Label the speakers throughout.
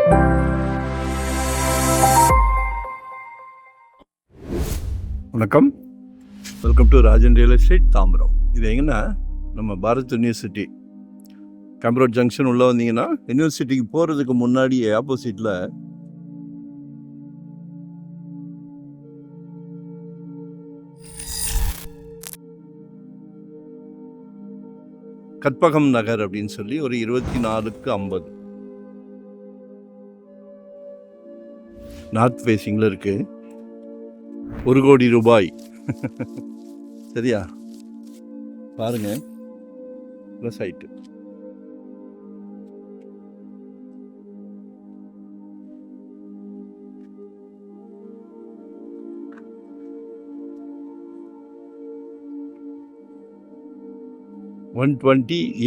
Speaker 1: வணக்கம், welcome to Rajan real estate Tambaram. இது எங்கன்னா நம்ம பாரத் யூனிவர்சிட்டி கேம்ப்ரோட் ஜங்ஷன் உள்ளே வந்தீங்கன்னா யூனிவர்சிட்டிக்கு போகிறதுக்கு முன்னாடியே ஆப்போசிட்டில் கற்பகம் நகர் அப்படின்னு சொல்லி ஒரு 24/50 நார்த் ஃபேஸிங்கில் இருக்குது. 1 கோடி ரூபாய். சரியா, பாருங்க சைட்டு.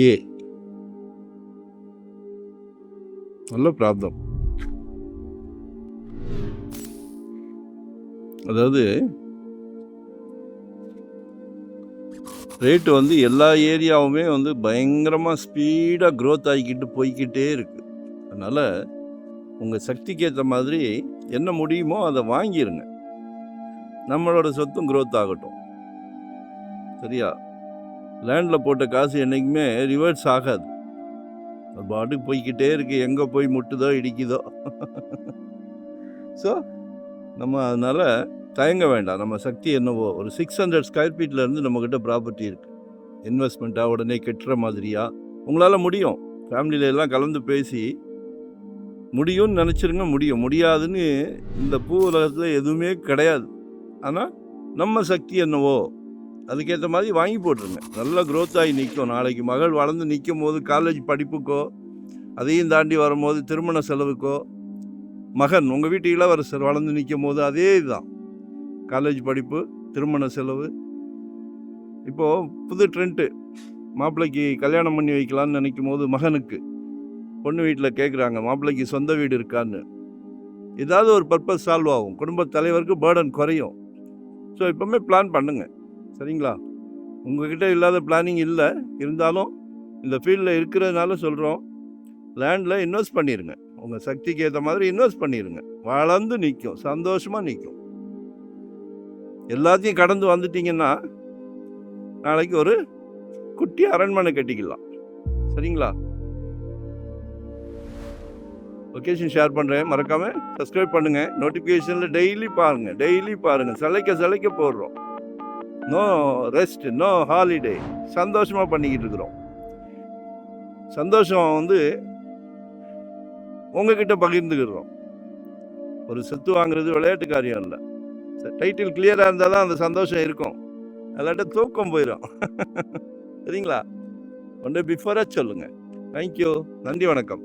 Speaker 1: A நல்ல ப்ராப்ளம். அதாவது ரேட்டு வந்து எல்லா ஏரியாவுமே வந்து பயங்கரமாக ஸ்பீடாக க்ரோத் ஆகிக்கிட்டு போய்கிட்டே இருக்குது. அதனால் உங்கள் சக்திக்கு ஏற்ற மாதிரி என்ன முடியுமோ அதை வாங்கிடுங்க. நம்மளோட சொத்தும் க்ரோத் ஆகட்டும். சரியா, லேண்டில் போட்ட காசு என்றைக்குமே ரிவர்ஸ் ஆகாது. அது பாட்டுக்கு போய்கிட்டே இருக்குது, எங்கே போய் முட்டுதோ இடிக்குதோ. ஸோ நம்ம அதனால் தயங்க வேண்டாம். நம்ம சக்தி என்னவோ ஒரு 600 ஸ்கொயர் ஃபீட்லேருந்து நம்மக்கிட்ட ப்ராப்பர்ட்டி இருக்குது. இன்வெஸ்ட்மெண்ட்டாக உடனே கெட்டுற மாதிரியா உங்களால் முடியும். ஃபேமிலியில எல்லாம் கலந்து பேசி முடியும்னு நினச்சிருங்க. முடியாதுன்னு இந்த பூ உலகத்தில் எதுவுமே கிடையாது. ஆனால் நம்ம சக்தி என்னவோ அதுக்கேற்ற மாதிரி வாங்கி போட்டுருங்க. நல்லா க்ரோத் ஆகி நிற்கும். நாளைக்கு மகள் வளர்ந்து நிற்கும் போது காலேஜ் படிப்புக்கோ, அதையும் தாண்டி வரும்போது திருமண செலவுக்கோ, மகன் உங்கள் வீட்டு இளவரசர் வளர்ந்து நிற்கும் போது அதே இதுதான். காலேஜ் படிப்பு, திருமண செலவு. இப்போது புது ட்ரெண்ட்டு, மாப்பிள்ளைக்கு கல்யாணம் பண்ணி வைக்கலான்னு நினைக்கும் போது மகனுக்கு பொண்ணு வீட்டில் கேட்குறாங்க, மாப்பிள்ளைக்கு சொந்த வீடு இருக்கான்னு. ஏதாவது ஒரு பர்பஸ் சால்வ் ஆகும். குடும்ப தலைவருக்கு பேர்டன் குறையும். ஸோ இப்போவுமே பிளான் பண்ணுங்கள். சரிங்களா, உங்கள்கிட்ட இல்லாத பிளானிங் இல்லை, இருந்தாலும் இந்த ஃபீல்டில் இருக்கிறதுனால சொல்கிறோம். லேண்டில் இன்வெஸ்ட் பண்ணிடுங்க. உங்கள் சக்திக்கு ஏற்ற மாதிரி இன்வெஸ்ட் பண்ணிடுங்க. வளர்ந்து நிற்கும், சந்தோஷமாக நிற்கும். எல்லாத்தையும் கடந்து வந்துட்டிங்கன்னா நாளைக்கு ஒரு குட்டி அரண்மனை கட்டிக்கலாம். சரிங்களா, லொக்கேஷன் ஷேர் பண்ணுறேன், மறக்காமல் சப்ஸ்கிரைப் பண்ணுங்கள். நோட்டிஃபிகேஷனில் டெய்லி பாருங்கள். சளைக்க போடுறோம். No rest, no holiday. சந்தோஷமாக பண்ணிக்கிட்டு இருக்கிறோம். சந்தோஷம் வந்து உங்ககிட்ட பகிர்ந்துக்கிறோம். ஒரு சொத்து வாங்குறது விளையாட்டு காரியம் இல்லை. டைட்டில் கிளியராக இருந்தால் தான் அந்த சந்தோஷம் இருக்கும். அல்லாட்ட தூக்கம் போயிடும். சரிங்களா, ஒன் டே பிஃபோராக சொல்லுங்கள். தேங்க்யூ, நன்றி, வணக்கம்.